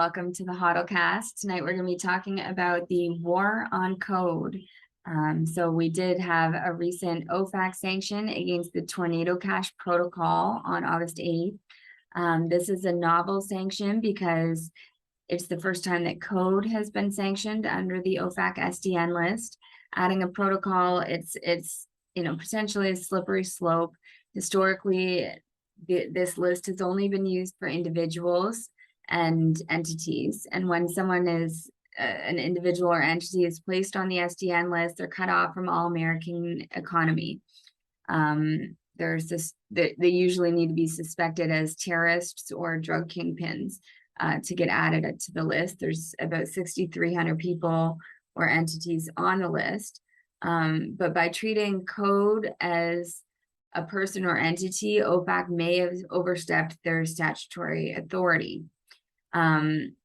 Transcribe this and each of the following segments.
welcome to the Hodlcast. Tonight we're going to be talking about the war on code. So we did have a recent OFAC sanction against the Tornado.Cash protocol on August 8th. This is a novel sanction because it's the first time that code has been sanctioned under the OFAC SDN list. Adding a protocol, it's potentially a slippery slope. Historically, this list has only been used for individuals and entities. And when someone is an individual or entity is placed on the SDN list, they're cut off from all American economy. There's this, they usually need to be suspected as terrorists or drug kingpins to get added to the list. There's about 6,300 people or entities on the list. But by treating code as a person or entity, OFAC may have overstepped their statutory authority.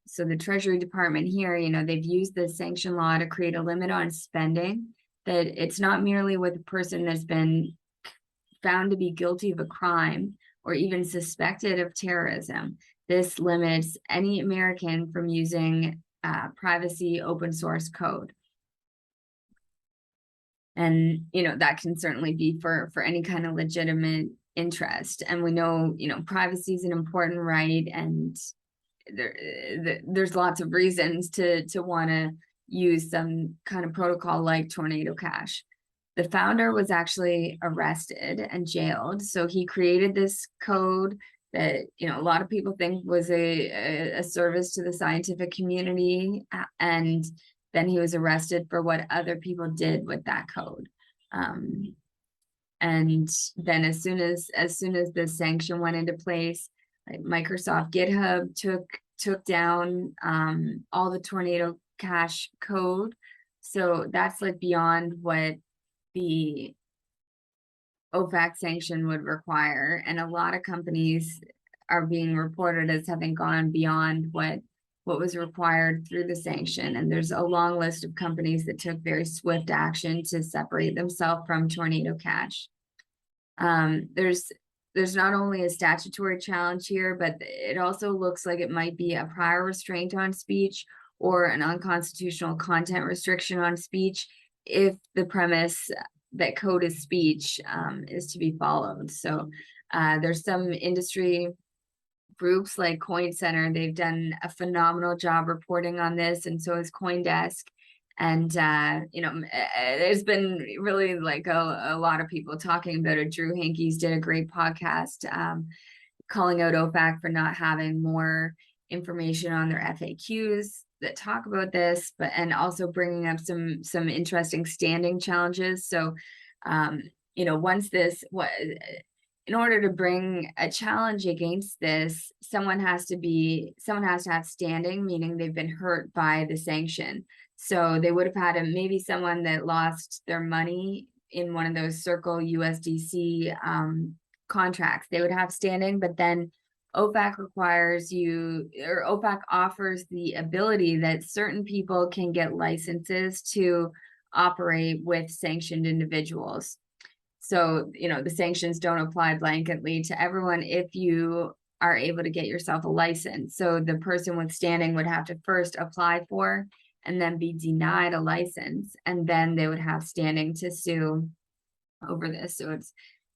So the Treasury Department here, they've used the sanction law to create a limit on spending, that it's not merely with a person that's been found to be guilty of a crime or even suspected of terrorism. This limits any American from using privacy open source code. And, that can certainly be for any kind of legitimate interest. And we know, privacy is an important right, and there's lots of reasons to want to use some kind of protocol like Tornado.Cash. The founder was actually arrested and jailed. So he created this code that, a lot of people think was a service to the scientific community. And then he was arrested for what other people did with that code. And then as soon as the sanction went into place, like Microsoft GitHub took down all the Tornado.Cash code. So that's like beyond what the OFAC sanction would require. And a lot of companies are being reported as having gone beyond what was required through the sanction. And there's a long list of companies that took very swift action to separate themselves from Tornado.Cash. There's not only a statutory challenge here, but it also looks like it might be a prior restraint on speech or an unconstitutional content restriction on speech if the premise that code is speech is to be followed. So there's some industry groups like Coin Center. They've done a phenomenal job reporting on this, and so has CoinDesk. And there's been really like a lot of people talking about it. Drew Hankes did a great podcast calling out OFAC for not having more information on their FAQs that talk about this, and also bringing up some interesting standing challenges. So in order to bring a challenge against this, someone has to have standing, meaning they've been hurt by the sanction. So they would have had maybe someone that lost their money in one of those Circle USDC contracts. They would have standing, but then OFAC offers the ability that certain people can get licenses to operate with sanctioned individuals. So, the sanctions don't apply blanketly to everyone if you are able to get yourself a license. So the person with standing would have to first apply for and then be denied a license, and then they would have standing to sue over this. So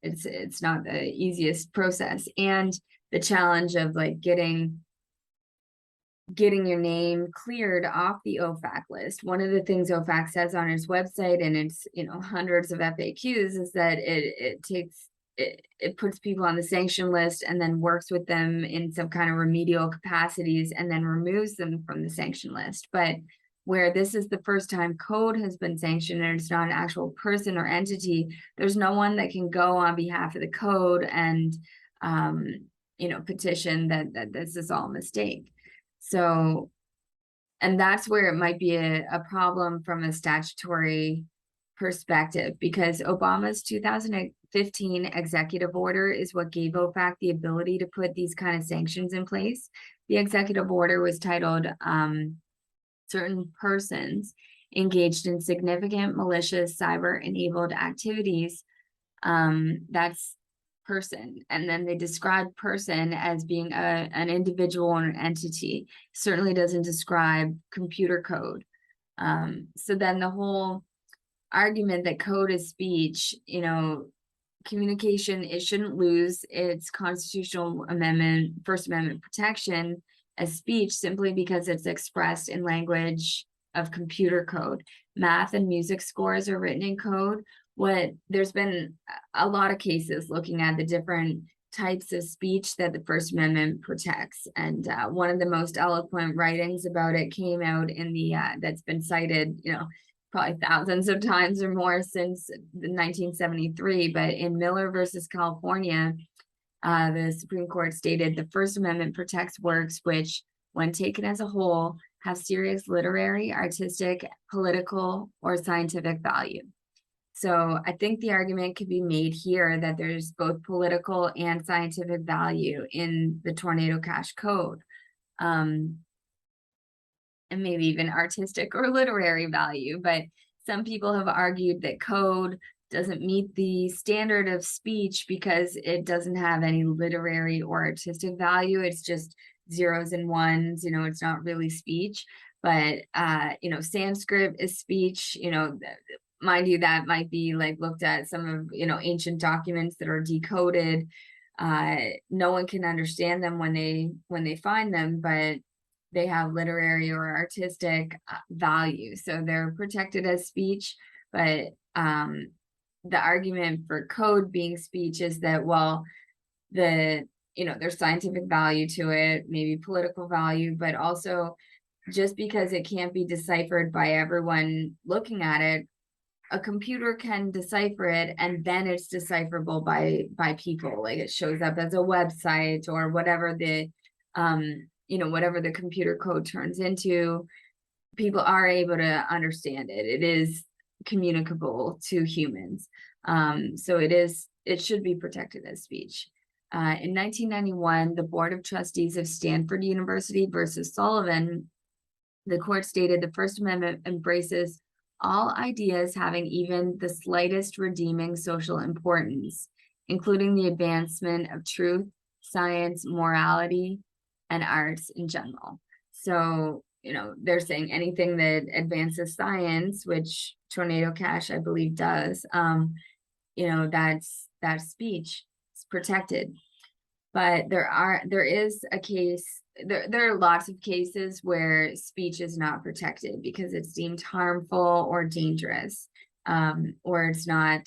it's not the easiest process. And the challenge of like getting your name cleared off the OFAC list. One of the things OFAC says on its website, and it's hundreds of FAQs, is that it puts people on the sanction list and then works with them in some kind of remedial capacities and then removes them from the sanction list. But where this is the first time code has been sanctioned and it's not an actual person or entity, there's no one that can go on behalf of the code and petition that this is all a mistake. So, and that's where it might be a problem from a statutory perspective, because Obama's 2015 executive order is what gave OFAC the ability to put these kind of sanctions in place. The executive order was titled certain persons engaged in significant malicious cyber-enabled activities. That's person, and then they describe person as being an individual or an entity. Certainly doesn't describe computer code. So then the whole argument that code is speech, communication, it shouldn't lose its constitutional amendment, First Amendment protection as speech simply because it's expressed in language of computer code. Math and music scores are written in code. There's been a lot of cases looking at the different types of speech that the First Amendment protects. And one of the most eloquent writings about it came out in the, that's been cited, probably thousands of times or more since 1973, but in Miller versus California, the Supreme Court stated the First Amendment protects works which, when taken as a whole, have serious literary, artistic, political, or scientific value. So I think the argument could be made here that there's both political and scientific value in the Tornado.Cash code. And maybe even artistic or literary value, but some people have argued that code doesn't meet the standard of speech because it doesn't have any literary or artistic value. It's just zeros and ones, it's not really speech. But Sanskrit is speech, mind you, that might be like looked at some of ancient documents that are decoded. No one can understand them when they find them, but they have literary or artistic value, so they're protected as speech. But the argument for code being speech is that, well, there's scientific value to it, maybe political value, but also just because it can't be deciphered by everyone looking at it, a computer can decipher it, and then it's decipherable by people. Like it shows up as a website or whatever whatever the computer code turns into, people are able to understand it. It is communicable to humans. So it should be protected as speech. In 1991, the Board of Trustees of Stanford University versus Sullivan, the court stated the First Amendment embraces all ideas having even the slightest redeeming social importance, including the advancement of truth, science, morality, and arts in general. So, they're saying anything that advances science, which Tornado.Cash, I believe, does, that's speech. It's protected. But there are lots of cases where speech is not protected because it's deemed harmful or dangerous, or it's not,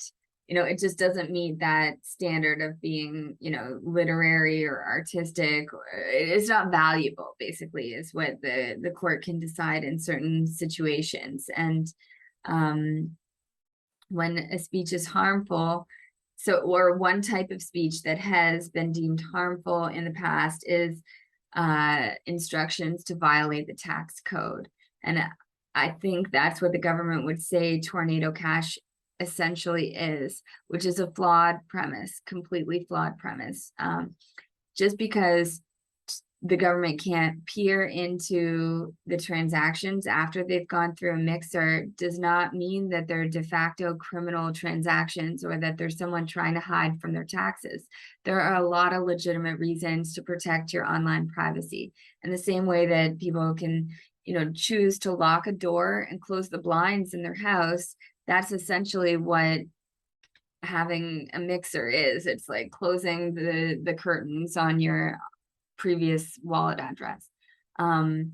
it just doesn't meet that standard of being, literary or artistic. It's not valuable, basically, is what the court can decide in certain situations. And when a speech is harmful, or one type of speech that has been deemed harmful in the past is instructions to violate the tax code. And I think that's what the government would say Tornado.Cash essentially is, which is a flawed premise, completely flawed premise. Just because the government can't peer into the transactions after they've gone through a mixer does not mean that they're de facto criminal transactions or that there's someone trying to hide from their taxes. There are a lot of legitimate reasons to protect your online privacy. In the same way that people can, choose to lock a door and close the blinds in their house, that's essentially what having a mixer is. It's like closing the curtains on your previous wallet address. And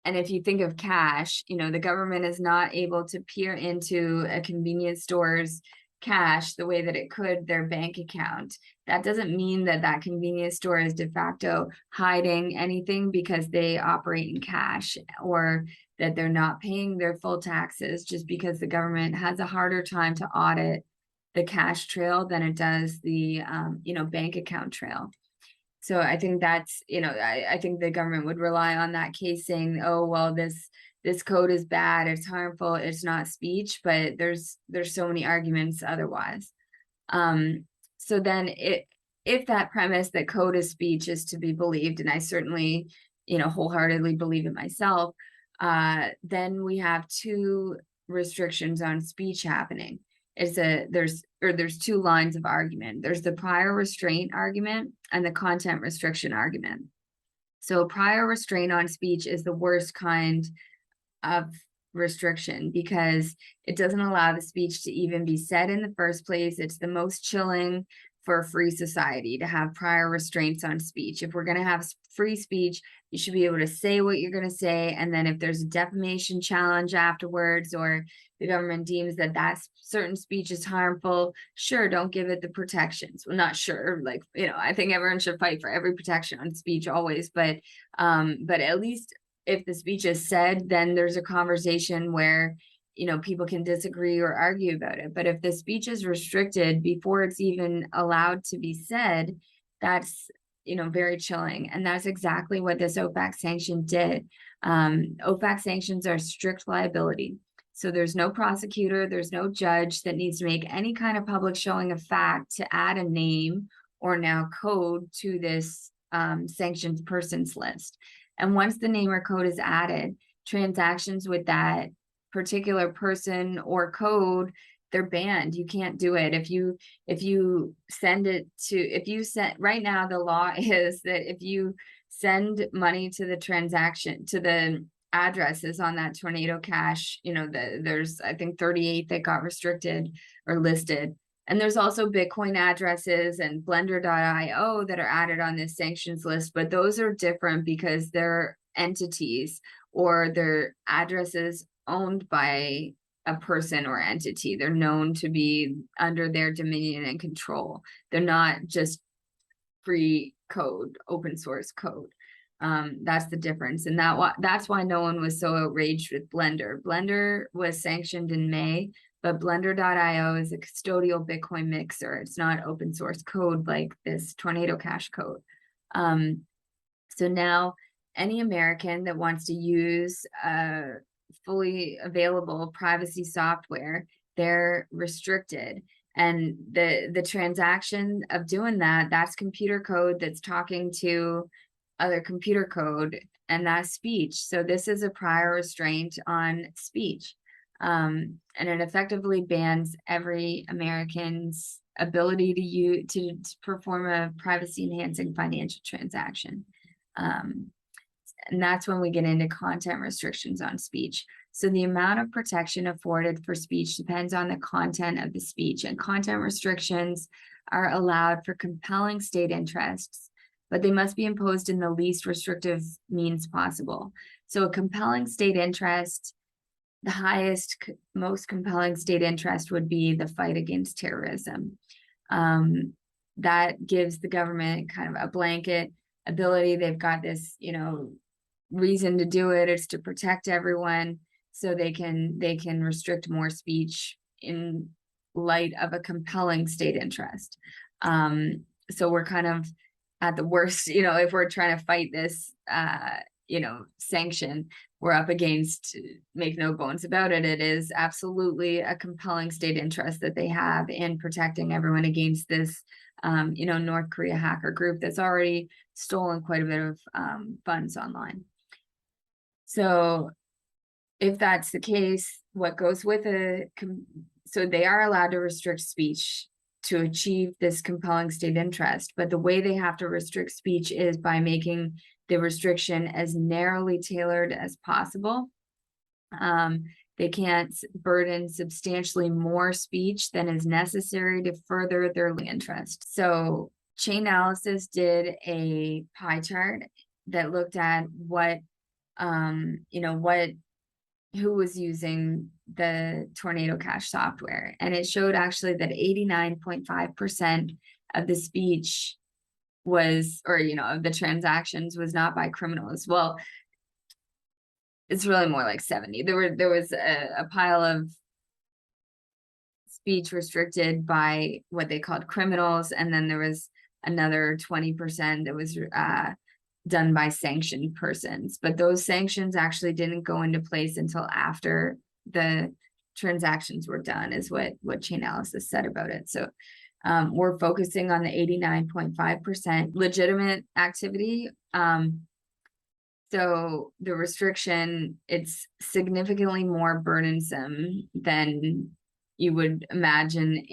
if you think of cash, the government is not able to peer into a convenience store's cash the way that it could their bank account. That doesn't mean that convenience store is de facto hiding anything because they operate in cash, or that they're not paying their full taxes just because the government has a harder time to audit the cash trail than it does the bank account trail. So I think that's, I think the government would rely on that case saying, oh, well, this code is bad, it's harmful, it's not speech, but there's so many arguments otherwise. So then if that premise that code is speech is to be believed, and I certainly, wholeheartedly believe it myself, then we have two restrictions on speech happening. there's two lines of argument. There's the prior restraint argument and the content restriction argument. So prior restraint on speech is the worst kind of restriction because it doesn't allow the speech to even be said in the first place. It's the most chilling for a free society to have prior restraints on speech. If we're going to have free speech, you should be able to say what you're going to say. And then if there's a defamation challenge afterwards, or the government deems that that certain speech is harmful, sure, don't give it the protections. Well, not sure, like, I think everyone should fight for every protection on speech always, but at least if the speech is said, then there's a conversation where people can disagree or argue about it. But if the speech is restricted before it's even allowed to be said, that's very chilling. And that's exactly what this OFAC sanction did. OFAC sanctions are strict liability. So there's no prosecutor, there's no judge that needs to make any kind of public showing of fact to add a name or now code to this sanctioned persons list. And once the name or code is added, transactions with that particular person or code, they're banned. You can't do it. If you send right now, the law is that if you send money to the transaction, to the addresses on that Tornado.Cash, there's, I think, 38 that got restricted or listed. And there's also Bitcoin addresses and Blender.io that are added on this sanctions list, but those are different because they're entities or they're addresses owned by a person or entity. They're known to be under their dominion and control. They're not just free code, open source code. That's the difference. And that's why no one was so outraged with Blender. Blender was sanctioned in May, but Blender.io is a custodial Bitcoin mixer. It's not open source code like this Tornado.Cash code. So now any American that wants to use fully available privacy software, they're restricted. And the transaction of doing that's computer code that's talking to other computer code, and that's speech. So this is a prior restraint on speech. And it effectively bans every American's ability to perform a privacy enhancing financial transaction. And that's when we get into content restrictions on speech. So the amount of protection afforded for speech depends on the content of the speech, and content restrictions are allowed for compelling state interests, but they must be imposed in the least restrictive means possible. So a compelling state interest, the highest, most compelling state interest would be the fight against terrorism. That gives the government kind of a blanket ability. They've got this, reason to do it. It's to protect everyone, so they can restrict more speech in light of a compelling state interest. So we're kind of at the worst, if we're trying to fight this, sanction, we're up against, make no bones about it, it is absolutely a compelling state interest that they have in protecting everyone against this, North Korea hacker group that's already stolen quite a bit of funds online. So if that's the case, what goes with it? So they are allowed to restrict speech to achieve this compelling state interest, but the way they have to restrict speech is by making the restriction as narrowly tailored as possible. They can't burden substantially more speech than is necessary to further their interest. So Chainalysis did a pie chart that looked at who was using the Tornado.Cash software. And it showed actually that 89.5% of the speech was, of the transactions was not by criminals. Well, it's really more like 70. There was a pile of speech restricted by what they called criminals, and then there was another 20% that was done by sanctioned persons. But those sanctions actually didn't go into place until after the transactions were done, is what Chainalysis said about it. So we're focusing on the 89.5% legitimate activity. So the restriction, it's significantly more burdensome than you would imagine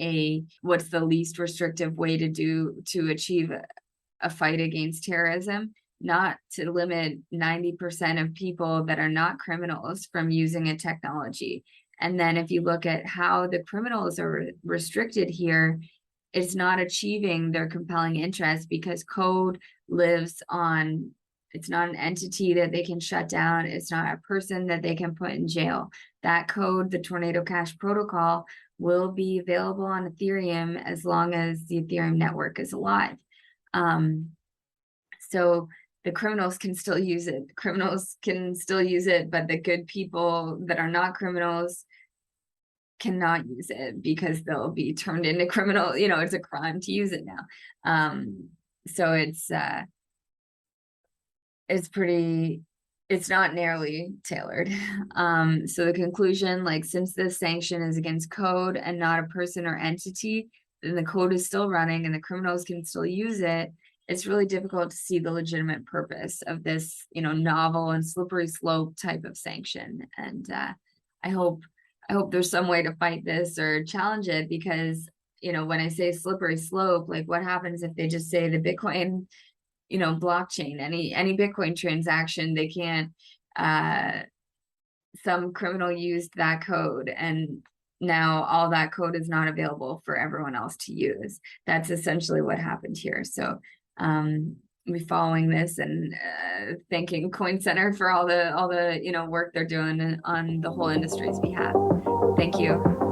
what's the least restrictive way to achieve a fight against terrorism, not to limit 90% of people that are not criminals from using a technology. And then if you look at how the criminals are restricted here, it's not achieving their compelling interest because code lives on, it's not an entity that they can shut down. It's not a person that they can put in jail. That code, the Tornado.Cash protocol, will be available on Ethereum as long as the Ethereum network is alive. So the criminals can still use it. Criminals can still use it, but the good people that are not criminals cannot use it because they'll be turned into criminal. It's a crime to use it now. So it's not narrowly tailored. So the conclusion, like, since this sanction is against code and not a person or entity, then the code is still running and the criminals can still use it. It's really difficult to see the legitimate purpose of this, novel and slippery slope type of sanction. And I hope there's some way to fight this or challenge it, because, when I say slippery slope, like, what happens if they just say the Bitcoin, blockchain, any Bitcoin transaction, they can't, some criminal used that code and now all that code is not available for everyone else to use. That's essentially what happened here. So we're following this and thanking Coin Center for all the work they're doing on the whole industry's behalf. Thank you.